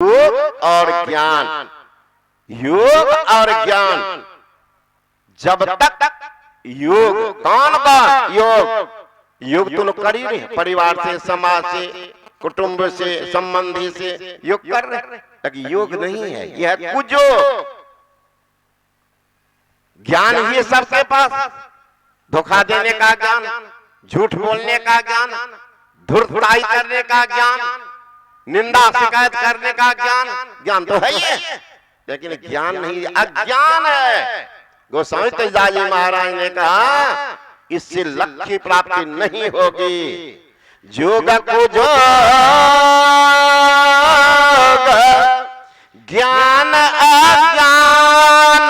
योग और ज्ञान, योग और ज्ञान। जब तक योग, कौन का योग? योग तो लोग कर ही रहे, परिवार से, समाज से, कुटुंब से, संबंधी से योग कर रहे, लेकिन योग नहीं है, यह है कुयोग। ज्ञान ही है सबके पास, धोखा देने का ज्ञान, झूठ बोलने का ज्ञान, धूर्तताई करने का ज्ञान, निंदा शिकायत करने का ज्ञान। ज्ञान तो है ही है, लेकिन ज्ञान नहीं, अज्ञान है। गोस्वामी तुलसीदास जी महाराज ने कहा इससे लक्ष्य की प्राप्ति नहीं होगी। जोग को जोग, ज्ञान अज्ञान,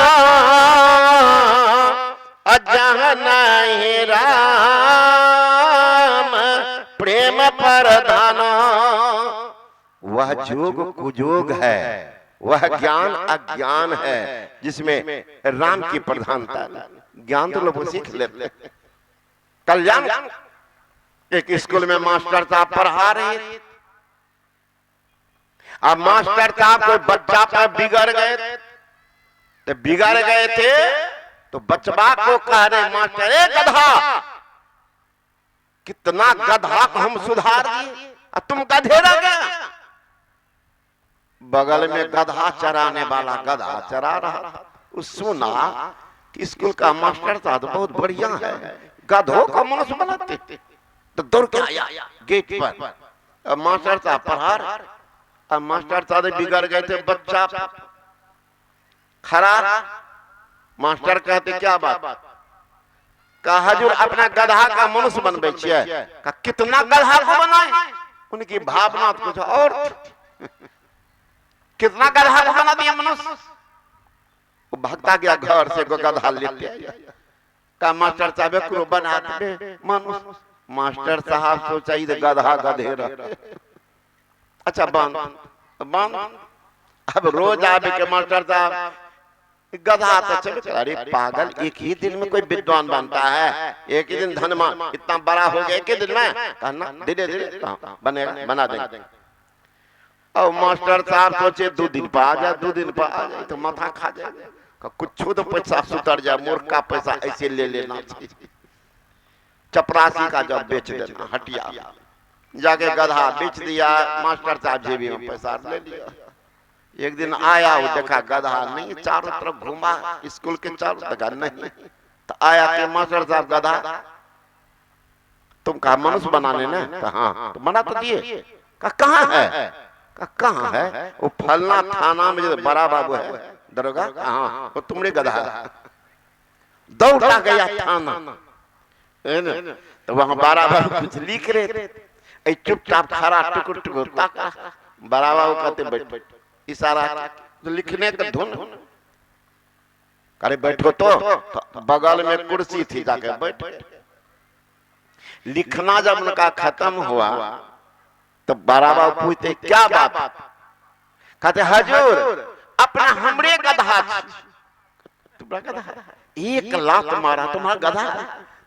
अजहन ही राम प्रेम प्रधान। वह जोग कुजोग है, वह ज्ञान अज्ञान है जिसमें राम की प्रधानता। ज्ञान तो लोग सीख लेते। कल्याण एक स्कूल में मास्टर साहब पढ़ा रहे थे, अब मास्टर साहब कोई बच्चा पर बिगड़ गए, तो बिगड़ गए थे तो बचवा को कह रहे मास्टर, ए गधा, कितना गधा को हम सुधार दिए, तुम गधे रह गए। बगल में गधा चराने वाला गधा चरा रहा था, उस सुना कि स्कूल का मास्टर साहब बहुत बढ़िया है, गधों का मनुष्य बनाते, तो दौड़ के आया गेट पर। अब मास्टर साहब पढ़ा रहे, अब मास्टर साहब बिगड़ गए थे, बच्चा खरा। मास्टर कहते क्या बात? कहा हजूर अपना गधा का मनुष्य बनबे छियै। कहा कितना गधा को बनाए? उनकी भावना कुछ और, कितना गधा को बना दिया मनुष्य। वो भागता गया घर से, गधा लेते आया। कहा मास्टर साहब को बना दे मनुष्य। मास्टर साहब सोचा ही गधा गधे रहे, अच्छा बांध बांध। अब रोज आवे के मास्टर साहब गधा तो चले। अरे पागल, एक ही दिन में कोई विद्वान बनता है? एक ही दिन धनवान इतना बड़ा हो गया, एक ही दिन में? कहना धीरे धीरे बनेगा, बना देंगे। और मास्टर साहब सोचे 2 दिन पर आ जाए, 2 दिन पर आ जाए तो माथा खा जाएगा, कुछ तो पैसा सुधर जाए, मूर्ख का पैसा ऐसे ले लेना चाहिए। चपरासी का जब बेच देना, हटिया जाके गधा बेच दिया, मास्टर साहब जेबी में पैसा ले लिया। एक दिन आया, वो देखा गधा नहीं, चारों तरफ घूमा स्कूल के चारों तरफ नहीं, तो आया कि मास्टर साहब गधा तुम कहा मनुष्य बनाने ना? कहा तो बना तो दिए। कहा कहाँ है? कहा कहाँ है? वो फलना थाना में जो बड़ा बाबू है दरोगा, हाँ वो तुमने गधा। दौड़ा गया थाना, तो वहां बड़ा बाबू कुछ लिख रहे थे, चुपचाप खड़ा टुकुर टुकुर ताका। बड़ा बाबू कहते बैठ, इशारा तो लिखने का धुन, अरे बैठो तो बगल में कुर्सी थी, जाके बैठ। लिखना जब उनका खत्म हुआ तो बड़ा बाबू पूछते क्या बात? कहते हजूर अपना हमरे गधा, तुम्हारा गधा, 1 लात मारा तुम्हारा गधा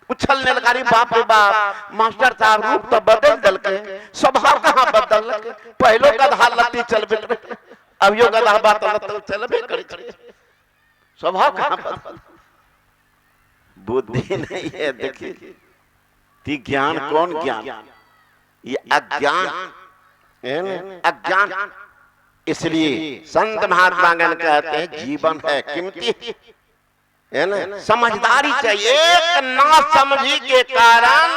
उछलने लगा। बाप रे बाप, मास्टर साहब रूप तो बदल दल के, स्वभाव कहाँ बदल? पहले गधा लत्ती चल बैठ, अब यो गधा बात चलबे करे, स्वभाव कहाँ बदल? बुद्धि नहीं है। देखिए ज्ञान कौन ज्ञान? ये अज्ञान, अज्ञान। इसलिए संत महात्मा गण कहते हैं जीवन है कीमती, है ना, समझदारी चाहिए। एक ना समझी के कारण,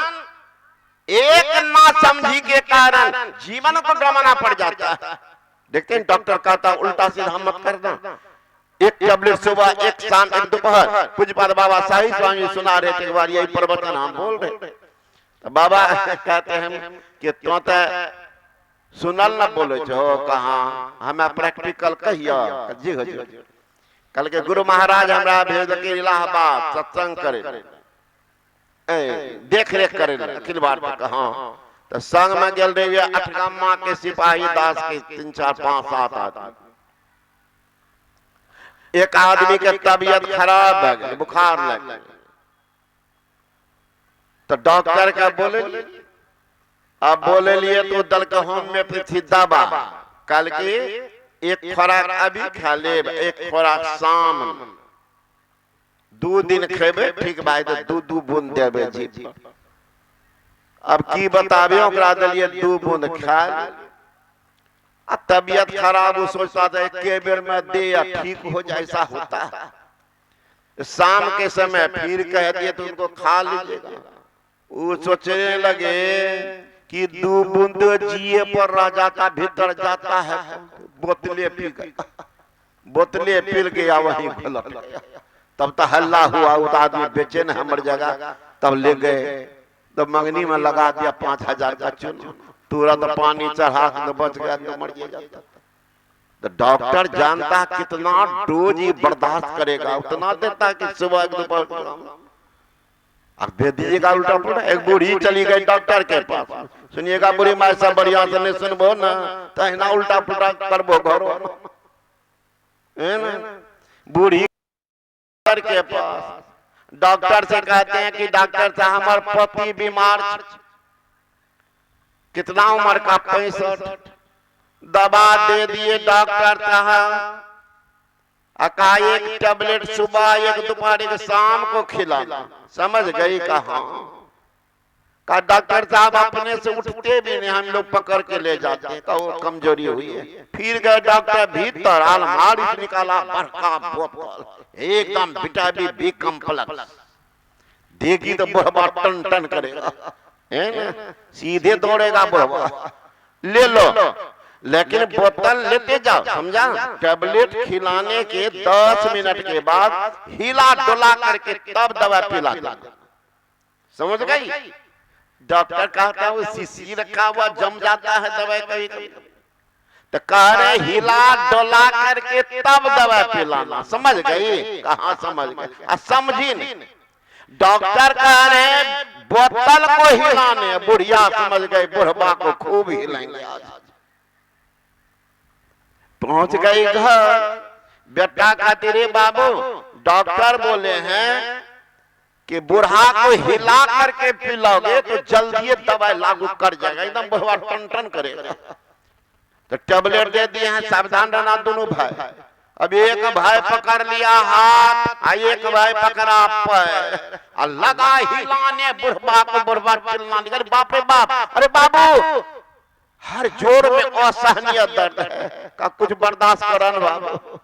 एक ना समझी के कारण जीवन को गंवाना पड़ जाता है। देखते हैं डॉक्टर कहता उल्टा सीधा मत करना, 1 टैबलेट सुबह, 1 शाम, 1 दोपहर। पूज्यपाद बाबा शाही स्वामी सुना रहे थे, एक बार यही प्रवचन हम बोल रहे, तो बाबा कहते हैं कि तो सुनल न बोले छो, कहाँ हमें प्रैक्टिकल कहिया जी हजूर। कल के गुरु महाराज हमरा भेज के इलाहाबाद सत्संग करे, देख रेख करे अखिल भारत का। हाँ तो संग में गेल रहे 8 गामा के सिपाही दास के 3 4 5 7 आदमी। एक आदमी के तबीयत खराब है, बुखार लग गया, तो डॉक्टर का बोले, अब बोले लिए तो दल का होम्योपैथी दवा, कल की एक खुराक अभी खा ले, एक खुराक शाम, 2 दिन खेबे ठीक भाई तो 2-2 बूंद देबे जी। अब की बताबे ओकरा दलिए 2 बूंद खा, तबीयत खराब हो सोचता था एक बेर में दे या ठीक हो जाए, ऐसा होता है। शाम के समय फिर कह दिए तो उनको खा लीजिएगा। वो सोचने लगे कि 2 बूंद जिए पर रह जाता, भीतर जाता है, बोतले पी गया, बोतले पी गया, वहीं पलट गया। तब तो हल्ला हुआ, वो आदमी बेचैन है मर जाएगा। तब ले गए तो मंगनी में लगा दिया 5000 का चूना, तुरंत पानी चढ़ा तो बच गया, तो मर जाता। तो डॉक्टर जानता है कितना डोज ही बर्दाश्त करेगा, उतना देता कि सुबह दोपहर। अब दे दीजिएगा उल्टा पुल्टा। एक बूढ़ी चली गई डॉक्टर के पास, सुनिएगा बुढ़ी माँ सब बढ़िया से नहीं सुनबो ना तो ना उल्टा पुल्टा करबो घरों है ना। बूढ़ी के पास डॉक्टर से कहते हैं कि डॉक्टर साहब हमारे पति बीमार, कितना उम्र का 65, दवा दे दिए डॉक्टर साहब, एक टेबलेट सुबह, एक दोपहर, एक शाम को खिलाना। समझ गई कहा का डॉक्टर साहब अपने से उठते भी नहीं, हम लोग पकड़ के ले जाते हैं, का वो कमजोरी हुई है। फिर गए डॉक्टर भीतर, अलमारी से निकाला बड़का बोतल, एकदम विटामिन बी कॉम्प्लेक्स, देगी तो बुढ़वा टन टन करेगा, है ना, सीधे दौड़ेगा बुढ़वा, ले लो। लेकिन बोतल लेते जाओ, समझा। टेबलेट खिलाने के 10 मिनट के बाद हिला डुला करके तब दवा पिला दो, समझ गई। डॉक्टर कहता है वो शीशी रखा हुआ जम जाता है दवाई कभी कभी, तो कह रहे हिला डोला करके तब दवा पिलाना। समझ गई कहाँ समझ गई, समझी नहीं। डॉक्टर कह रहे बोतल को हिलाने, बुढ़िया समझ गई बुढ़वा को खूब हिलाएंगे आज। पहुंच गई घर, बेटा कहती रे बाबू डॉक्टर बोले हैं कि बुढ़ा को हिला करके पिलाओगे तो जल्दी दवाई लागू कर जाएगा, एकदम बुढ़वा टन टन करेगा। तो टेबलेट दे दिए हैं, सावधान रहना दोनों भाई। अब एक भाई पकड़ लिया हाथ, एक भाई पकड़ा पैर, लगा हिलाने बुढ़वा को, बुढ़वा चिल्लाने, बाप रे बाप, अरे बाबू हर जोर में असहनीय दर्द है, का कुछ बर्दाश्त करन बाबू।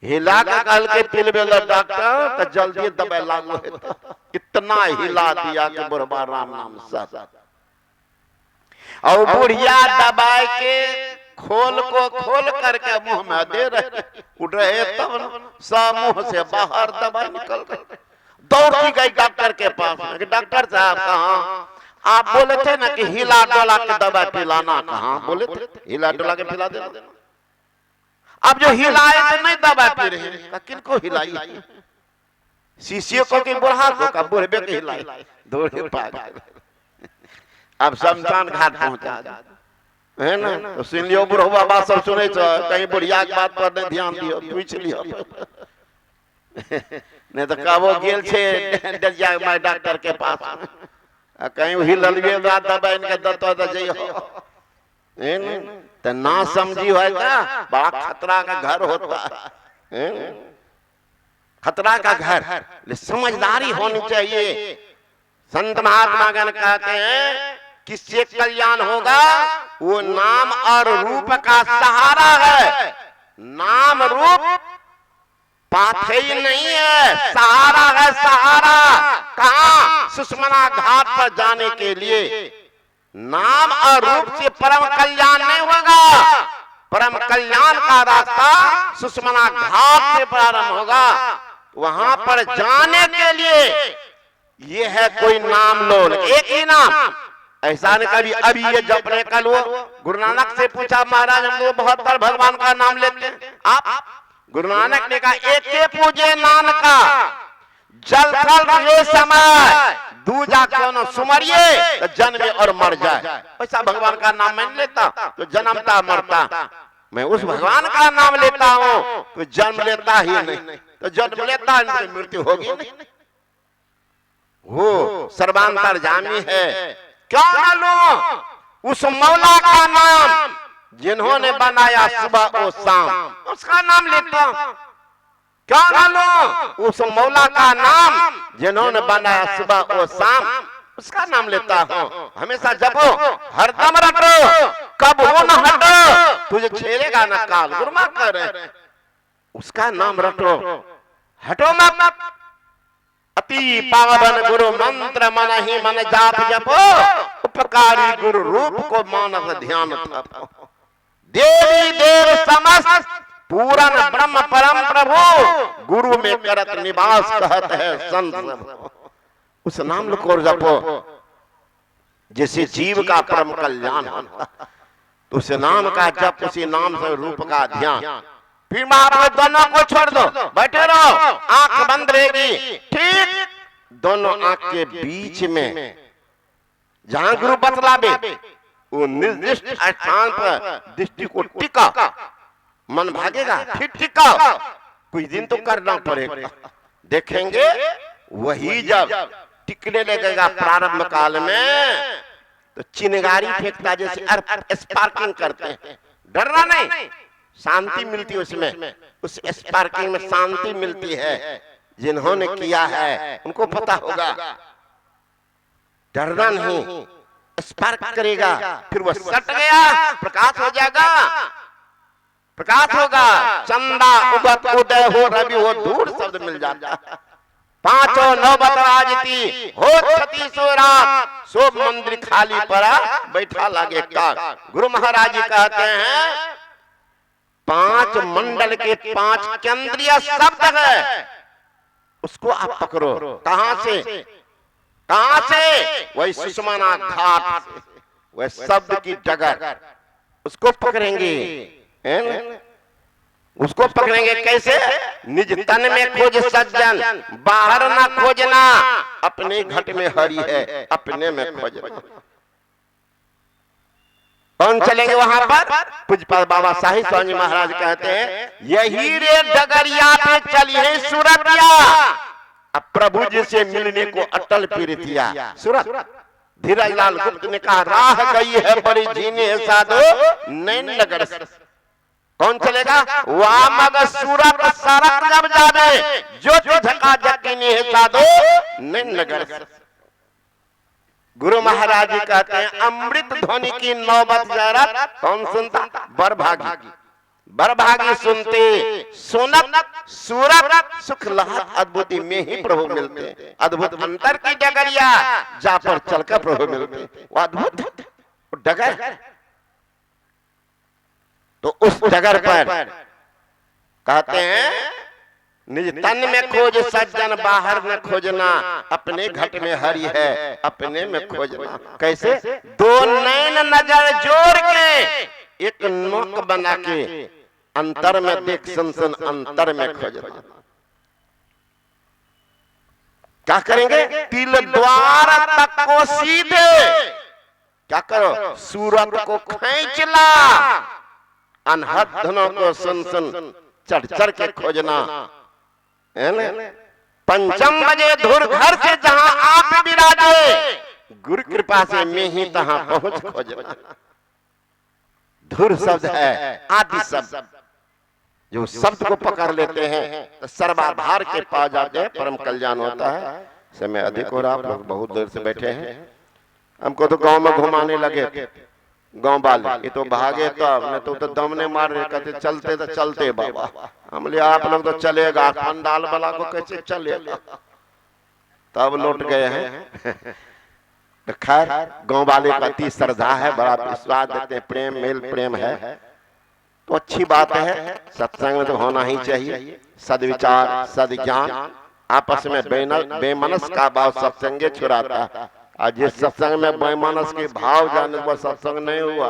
हिला के कल के पिलबे डॉक्टर तो जल्दी दवाई लागू है। इतना हिला दिया कि बुढ़वा राम नाम सा, और बुढ़िया दबाई के खोल करके मुंह में दे रहे, उठ रहे तब सब मुंह से बाहर दवाई निकल गई। दौड़ी गई डॉक्टर के पास, डॉक्टर साहब कहाँ, आप बोले थे ना कि हिला डोला के दवा पिलाना, कहाँ बोले थे, हिला डोला के पिला देना। अब जो हिलाए तो नहीं दवा पी रहे, किनको हिलाई, शीशे को कि बुढ़ा को, का बुढ़बे के हिलाई, दौड़े पागल। अब शमशान घाट पहुंचा है ना, तो सुन लियो बुढ़वा बात सब सुने, कहीं बुढ़िया के बात पर नहीं ध्यान दियो, पूछ लियो नहीं तो कबो गेल छे डलिया में डॉक्टर के पास, कहीं हिललबे दबाई इनके दत्तो तो जइयो, है ना। तो ना समझी है का बड़ा खतरा का घर होता है, खतरा का घर, समझदारी होनी चाहिए। संत महात्मा गण कहते हैं किससे कल्याण होगा, वो नाम और रूप का सहारा है। नाम रूप पाथे ही नहीं है, सहारा है, सहारा। कहाँ, सुषमना घाट पर जाने के लिए नाम और रूप से परम कल्याण नहीं होगा। परम कल्याण का रास्ता सुषमना घाट से प्रारंभ होगा। वहां पर जाने के लिए ये है कोई नाम लो, एक ही नाम, ऐसा नहीं कभी अभी ये जपने का लो। गुरु नानक से पूछा महाराज हम लोग बहुत बार भगवान का नाम लेते हैं, आप गुरु नानक ने कहा एक के पूजे नानका, जल थल ये समय दूजा क्यों सुमरिए तो जन्मे और मर जाए। ऐसा भगवान का नाम मैं लेता तो जन्मता मरता, मैं उस भगवान का नाम लेता हूँ तो जन्म लेता ही नहीं, तो जन्म लेता है मृत्यु होगी नहीं। वो सर्वांतरजामी है, क्यों ना लो उस मौला का नाम जिन्होंने बनाया सुबह और शाम, उसका नाम लेता हूं। क्या ना लो उस मौला का नाम, जिन्होंने बनाया सुबह और शाम, उसका नाम लेता हूँ। हमेशा जपो, हरदम रटो, कब हो न हटो, तुझे छेड़ेगा न काल। गुरुमा कर उसका नाम रटो, हटो मत। अति पावन गुरु मंत्र मन ही मन जाप जपो, उपकारी गुरु रूप को मानस ध्यान थपो। देवी देव समस्त पूरन ब्रह्म परम प्रभु, गुरु में करत निवास कहत है संत। उस नाम को जपो, जिसे जीव का परम कल्याण होता, तो उस नाम का जप, उसी नाम से रूप का ध्यान। फिर महाराज दोनों को छोड़ दो, बैठे रहो, आंख बंद रहेगी। ठीक दोनों आंख के बीच में जहां गुरु बतलावे, वो निर्दिष्ट स्थान पर दृष्टि को टिका। मन भागेगा, फिर टिका, कुछ दिन तो करना पड़ेगा। देखेंगे वही जब टिकने लगेगा प्रारंभ काल में, तो चिनगारी फेंकता जैसे स्पार्किंग करते हैं। डरना नहीं, शांति मिलती है उसमें, उस स्पार्किंग में शांति मिलती है। जिन्होंने किया है उनको पता होगा। डरना नहीं, स्पार्क करेगा, फिर वो सट गया, प्रकाश हो जाएगा, प्रकाश होगा। चंदा उगत उदय हो, रवि हो, दूर शब्द मिल जाता है। पांचों नौबत राजती हो, छती सो रात, सो मंदिर खाली पड़ा, बैठा लागे काग। गुरु महाराज जी कहते हैं, पांच मंडल के पांच केंद्रीय शब्द है, उसको आप पकड़ो। कहां से? कहां से? वही सुषमना घाट, वह शब्द की डगर, उसको पकड़ेंगे। उसको पकड़ेंगे कैसे? निज तन में खोज सज्जन, बाहर ना खोजना, अपने घट में हरि है, अपने में खोजना। कौन चलेंगे वहां पर? पूज्यपाद बाबा साहिब स्वामी महाराज कहते हैं, यही रे डगरिया पे चली है सूरतिया, अब प्रभु जी से मिलने को अटल पीरतिया। सूरत धीरज लाल गुप्त ने कहा, राह गई है बड़ी झीने साधो नैन नगर। कौन चलेगा? वामग सूरत सरक जब जावे, जो झका जकीनी है साधो नैन नगर। गुरु महाराज जी कहते हैं, अमृत ध्वनि की नौबत जरत कौन सुनता? बरभागी। बरभागी सुनते, सुनत सूरत सुख लहत अद्भुति में ही प्रभु मिलते। अद्भुत अंतर की डगरिया, जा पर चलकर प्रभु मिलते। वो अद्भुत डगर, तो उस डगर पर कहते हैं, निज तन में खोज सज्जन, बाहर न खोजना, अपने घट में हरि है, अपने में खोजना। कैसे? दो नैन नजर जोड़ के, एक नोक बना के, अंतर में देख सनसन, अंतर में खोजना। क्या करेंगे? तिल द्वार तक को सीधे क्या करो? सूरत को खींच ला, अनहद धनों को सनसन चढ़ चढ़ के खोजना। पंचम बजे धुर घर से जहां आप विराजे, गुरु कृपा से मैं ही तहां पहुंच खोजना। धुर शब्द है आदि शब्द, जो शब्द को पकड़ लेते हैं तो सर्वाधार के पास जाते हैं, परम कल्याण होता है। समय अधिक हो रहा, आप लोग बहुत देर से बैठे हैं। हमको तो गांव में घुमाने लगे गांव वाले, ये तो भागे तो दम ने मार रहे, कहते चलते तो चलते बाबा। हम बोले आप लोग तो चलेगा, पंडाल वाला को कैसे चलेगा? तब लौट गए हैं। तो खैर गांव वाले का अति श्रद्धा है, बड़ा विश्वास देते हैं, प्रेम मेल प्रेम है, तो अच्छी बात है। सत्संग में तो होना ही चाहिए, सदविचार सदज्ञान, आपस में बेमनस का भाव सत्संगे छुड़ाता है। आज जिस सत्संग में बेमनस के भाव जाने वो सत्संग नहीं हुआ,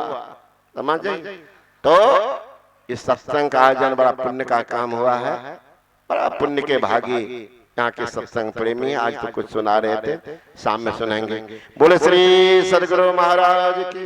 समझे? तो इस सत्संग का आयोजन बड़ा पुण्य का काम हुआ है, बड़ा पुण्य के भागी यहाँ के सत्संग प्रेमी। आज तो कुछ सुना रहे थे, शाम में सुनेंगे। बोले श्री सदगुरु महाराज की।